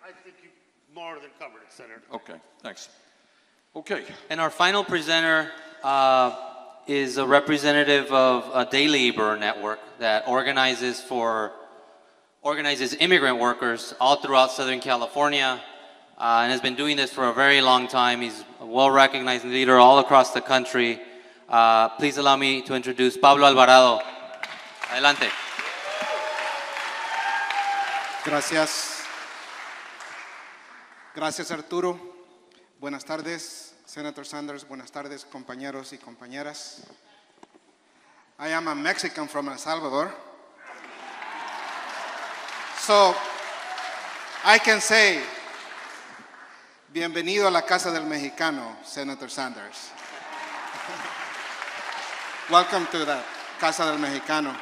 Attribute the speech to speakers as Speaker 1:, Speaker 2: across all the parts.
Speaker 1: I think you more than covered it, Senator.
Speaker 2: Okay, thanks. Okay.
Speaker 3: And our final presenter is a representative of a day labor network that organizes immigrant workers all throughout Southern California and has been doing this for a very long time. He's a well-recognized leader all across the country. Please allow me to introduce Pablo Alvarado. Adelante.
Speaker 4: Gracias. Gracias, Arturo. Buenas tardes, Senator Sanders. Buenas tardes, compañeros y compañeras. I am a Mexican from El Salvador. So, I can say, bienvenido a la Casa del Mexicano, Senator Sanders. Welcome to the Casa del Mexicano,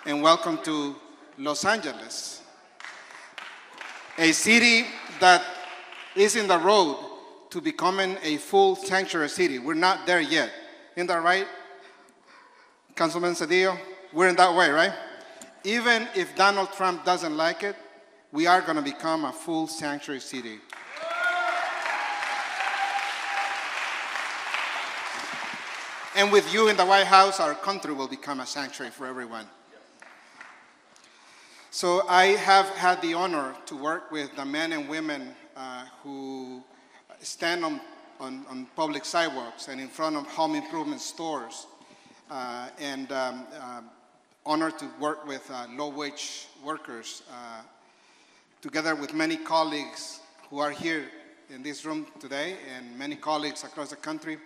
Speaker 4: and welcome to Los Angeles, a city that is in the road to becoming a full sanctuary city. We're not there yet. Isn't that right, Councilman Cedillo? We're in that way, right? Even if Donald Trump doesn't like it, we are going to become a full sanctuary city. And with you in the White House, our country will become a sanctuary for everyone. So I have had the honor to work with the men and women who stand on public sidewalks and in front of home improvement stores, and honored to work with low-wage workers, together with many colleagues who are here in this room today and many colleagues across the country.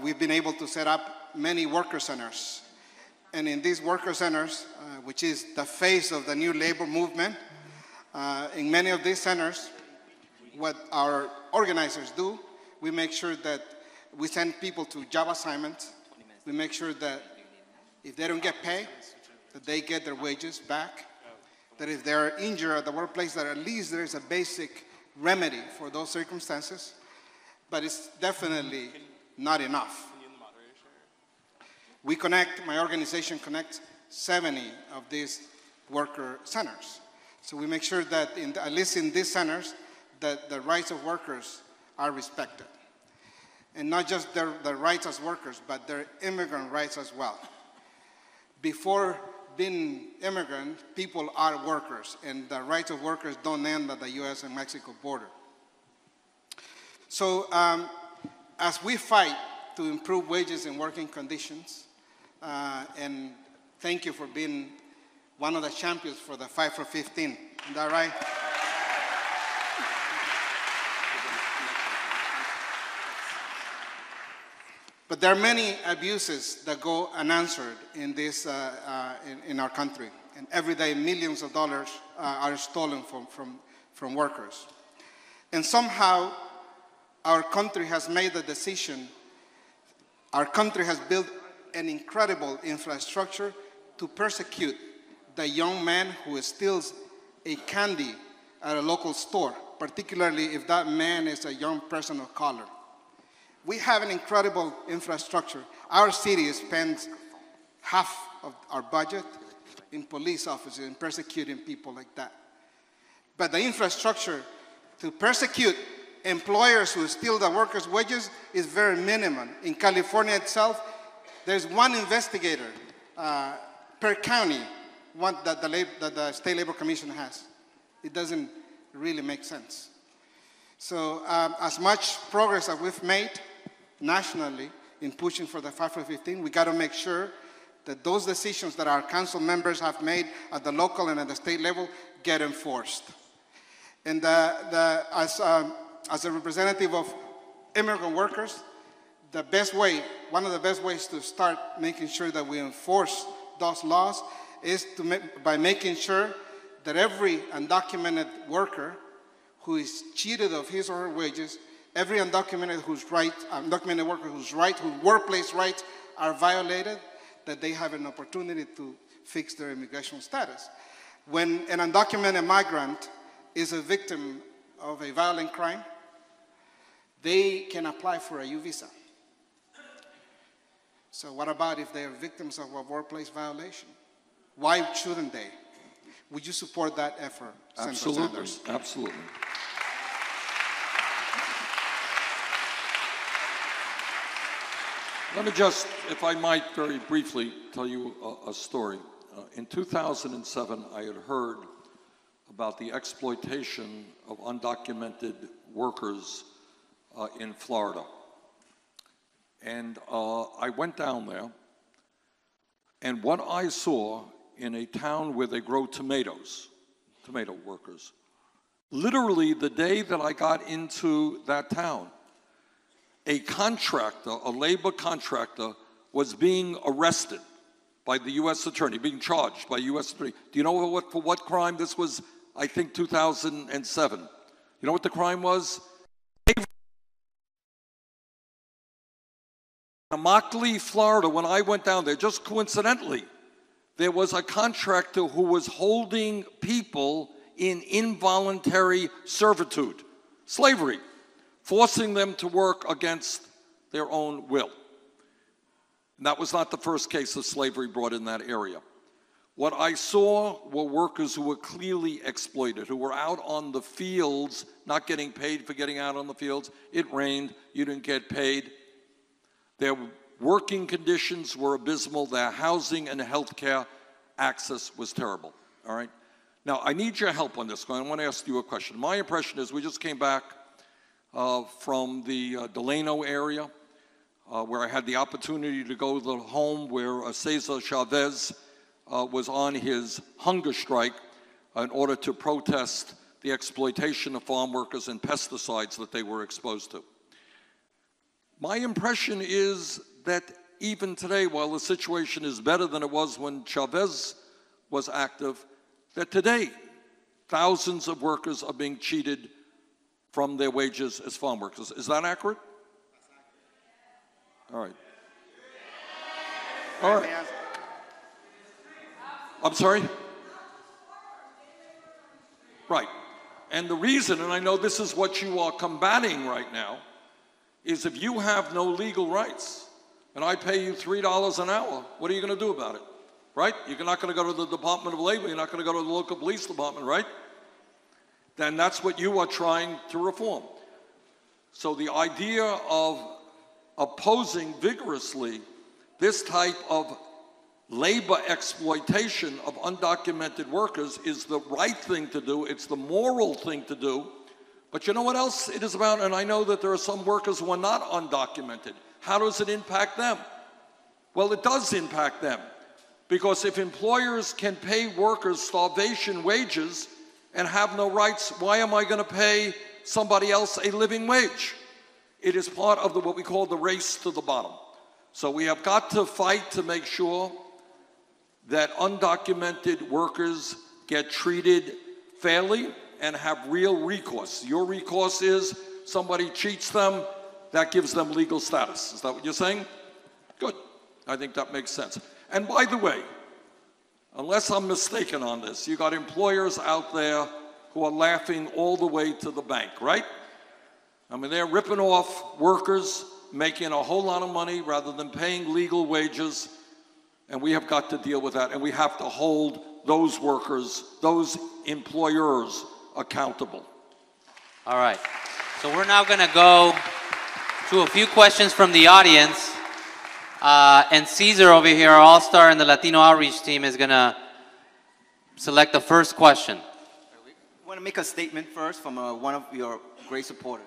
Speaker 4: We've been able to set up many worker centers. And in these worker centers, which is the face of the new labor movement, in many of these centers, what our organizers do, we make sure that we send people to job assignments. We make sure that if they don't get paid, that they get their wages back. That if they're injured at the workplace, that at least there is a basic remedy for those circumstances. But it's definitely not enough. We connect, my organization connects 70 of these worker centers. So we make sure that, at least in these centers, that the rights of workers are respected. And not just their rights as workers, but their immigrant rights as well. Before being immigrant, people are workers, and the rights of workers don't end at the US and Mexico border. So as we fight to improve wages and working conditions, and thank you for being one of the champions for the 5 for 15. Is that right? But there are many abuses that go unanswered in this, in our country. And every day, millions of dollars are stolen from workers. And somehow, our country has made the decision, our country has built an incredible infrastructure to persecute the young man who steals a candy at a local store, particularly if that man is a young person of color. We have an incredible infrastructure. Our city spends half of our budget in police officers and persecuting people like that. But the infrastructure to persecute employers who steal the workers' wages is very minimum. In California itself, there's one investigator per county that the State Labor Commission has. It doesn't really make sense. So as much progress that we've made nationally in pushing for the 5 for 15, we got to make sure that those decisions that our council members have made at the local and at the state level get enforced. And as a representative of immigrant workers, the best way, one of the best ways to start making sure that we enforce those laws is by making sure that every undocumented worker who is cheated of his or her wages, every undocumented worker whose workplace rights are violated, that they have an opportunity to fix their immigration status. When an undocumented migrant is a victim of a violent crime, they can apply for a U visa. So what about if they are victims of a workplace violation? Why shouldn't they? Would you support that effort, Senator
Speaker 2: Absolutely,
Speaker 4: Sanders?
Speaker 2: absolutely. Let me just, if I might, very briefly tell you a story. In 2007, I had heard about the exploitation of undocumented workers in Florida. And I went down there, and what I saw in a town where they grow tomatoes, tomato workers, literally the day that I got into that town, a contractor, a labor contractor, was being arrested by the U.S. Attorney, being charged by U.S. Attorney. Do you know for what crime? This was, I think, 2007. You know what the crime was? In Immokalee, Florida, when I went down there, just coincidentally, there was a contractor who was holding people in involuntary servitude, slavery, forcing them to work against their own will. And that was not the first case of slavery brought in that area. What I saw were workers who were clearly exploited, who were out on the fields, not getting paid for getting out on the fields. It rained, you didn't get paid. Their working conditions were abysmal, their housing and health care access was terrible, all right? Now, I need your help on this. I want to ask you a question. My impression is we just came back from the Delano area, where I had the opportunity to go to the home where Cesar Chavez was on his hunger strike in order to protest the exploitation of farm workers and pesticides that they were exposed to. My impression is that even today, while the situation is better than it was when Chavez was active, that today thousands of workers are being cheated from their wages as farm workers. Is that accurate? All right. All right. I'm sorry? Right. And the reason, and I know this is what you are combating right now, is if you have no legal rights, and I pay you $3 an hour, what are you going to do about it? Right? You're not going to go to the Department of Labor, you're not going to go to the local police department, right? Then that's what you are trying to reform. So the idea of opposing vigorously this type of labor exploitation of undocumented workers is the right thing to do, it's the moral thing to do. But you know what else it is about? And I know that there are some workers who are not undocumented. How does it impact them? Well, it does impact them. Because if employers can pay workers starvation wages and have no rights, why am I going to pay somebody else a living wage? It is part of what we call the race to the bottom. So we have got to fight to make sure that undocumented workers get treated fairly and have real recourse. Your recourse is somebody cheats them, that gives them legal status. Is that what you're saying? Good. I think that makes sense. And by the way, unless I'm mistaken on this, you got employers out there who are laughing all the way to the bank, right? I mean, they're ripping off workers, making a whole lot of money rather than paying legal wages, and we have got to deal with that, and we have to hold those workers, those employers accountable.
Speaker 3: All right. So we're now going to go to a few questions from the audience. And Cesar over here, our all-star in the Latino outreach team, is going to select the first question.
Speaker 5: I want to make a statement first from one of your great supporters.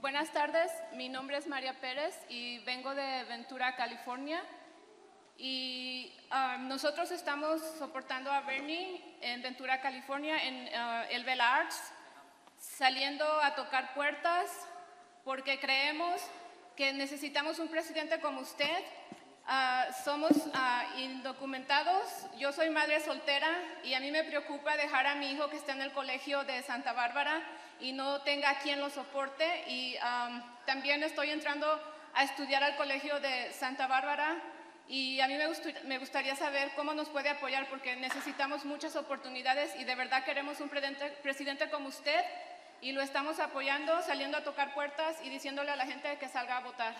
Speaker 6: Buenas tardes, mi nombre es María Pérez y vengo de Ventura, California. Y nosotros estamos soportando a Bernie en Ventura, California, en el Bella Arts, saliendo a tocar puertas porque creemos que necesitamos un presidente como usted. Somos indocumentados, yo soy madre soltera y a mí me preocupa dejar a mi hijo que está en el colegio de Santa Bárbara y no tenga quien lo soporte. Y también estoy entrando a estudiar al colegio de Santa Bárbara y a mí me gustaría saber cómo nos puede apoyar porque necesitamos muchas oportunidades y de verdad queremos un presidente como usted y lo estamos apoyando, saliendo a tocar puertas y diciéndole a la gente que salga a votar.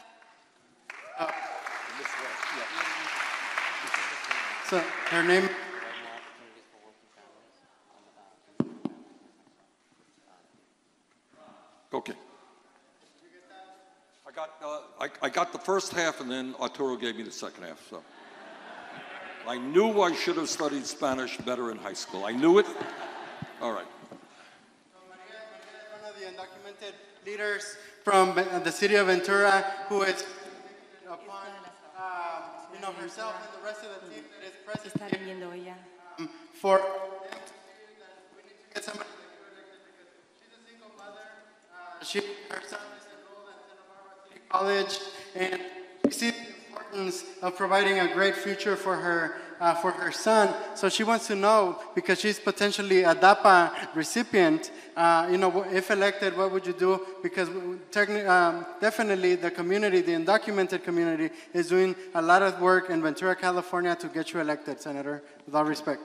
Speaker 4: So her name
Speaker 2: I got the first half, and then Arturo gave me the second half. So I knew I should have studied Spanish better in high school. I knew it. All right.
Speaker 7: One of the undocumented leaders from the city of Ventura, who is upon herself and the rest of the team that is present for get somebody. She's a single mother. Her son is enrolled at Santa Barbara City College, and she sees the importance of providing a great future for her son. So she wants to know, because she's potentially a DAPA recipient, if elected, what would you do? Because definitely the community, the undocumented community, is doing a lot of work in Ventura, California to get you elected, Senator, with all respect.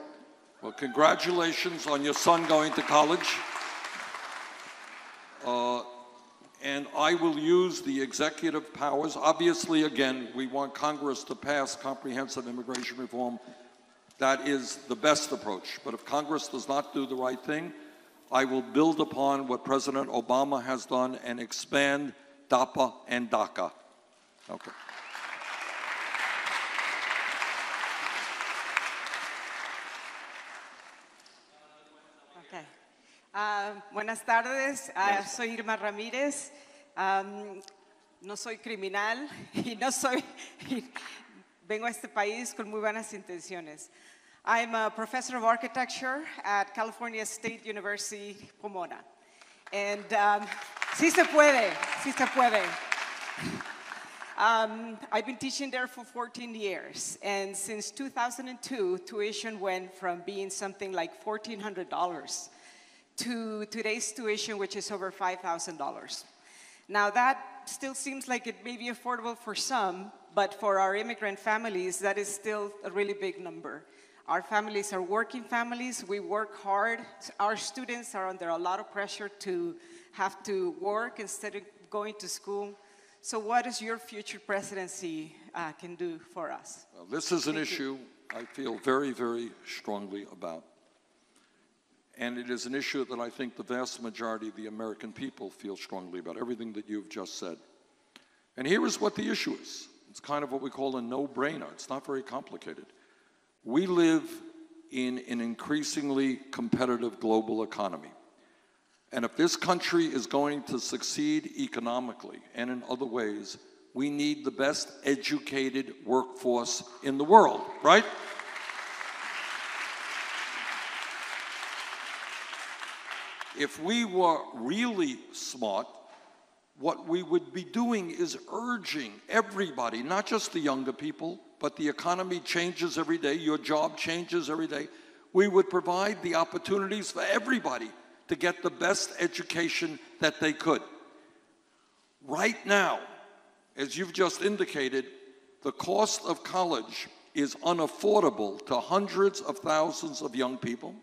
Speaker 2: Well, congratulations on your son going to college. And I will use the executive powers. Obviously, again, we want Congress to pass comprehensive immigration reform. That is the best approach. But if Congress does not do the right thing, I will build upon what President Obama has done and expand DAPA and DACA. Okay.
Speaker 8: Okay. Buenas tardes, soy Irma Ramírez, no soy criminal y vengo a este país con muy buenas intenciones. I'm a professor of architecture at California State University, Pomona. And sí se puede, sí se puede. I've been teaching there for 14 years, and since 2002, tuition went from being something like $1,400 to today's tuition, which is over $5,000. Now that still seems like it may be affordable for some, but for our immigrant families, that is still a really big number. Our families are working families, we work hard. Our students are under a lot of pressure to have to work instead of going to school. So what does your future presidency can do for us?
Speaker 2: Well, this is an issue I feel very, very strongly about. And it is an issue that I think the vast majority of the American people feel strongly about, everything that you've just said. And here is what the issue is. It's kind of what we call a no-brainer. It's not very complicated. We live in an increasingly competitive global economy. And if this country is going to succeed economically and in other ways, we need the best educated workforce in the world, right? If we were really smart, what we would be doing is urging everybody, not just the younger people, but the economy changes every day, your job changes every day. We would provide the opportunities for everybody to get the best education that they could. Right now, as you've just indicated, the cost of college is unaffordable to hundreds of thousands of young people.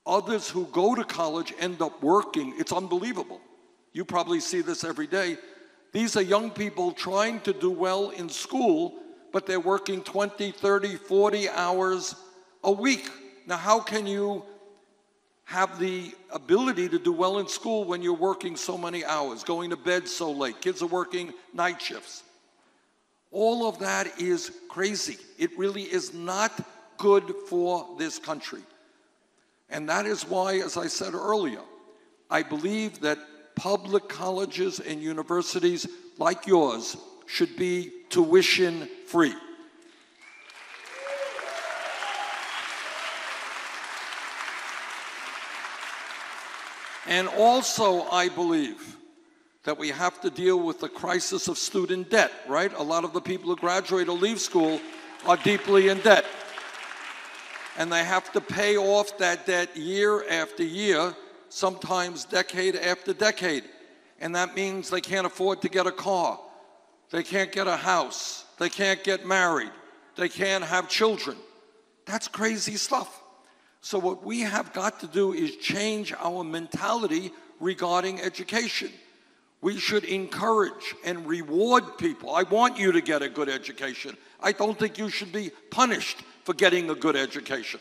Speaker 2: Others who go to college end up working. It's unbelievable. You probably see this every day. These are young people trying to do well in school, but they're working 20, 30, 40 hours a week. Now, how can you have the ability to do well in school when you're working so many hours, going to bed so late? Kids are working night shifts. All of that is crazy. It really is not good for this country. And that is why, as I said earlier, I believe that public colleges and universities like yours should be tuition free. And also, I believe that we have to deal with the crisis of student debt, right? A lot of the people who graduate or leave school are deeply in debt. And they have to pay off that debt year after year, sometimes decade after decade. And that means they can't afford to get a car. They can't get a house. They can't get married. They can't have children. That's crazy stuff. So what we have got to do is change our mentality regarding education. We should encourage and reward people. I want you to get a good education. I don't think you should be punished for getting a good education.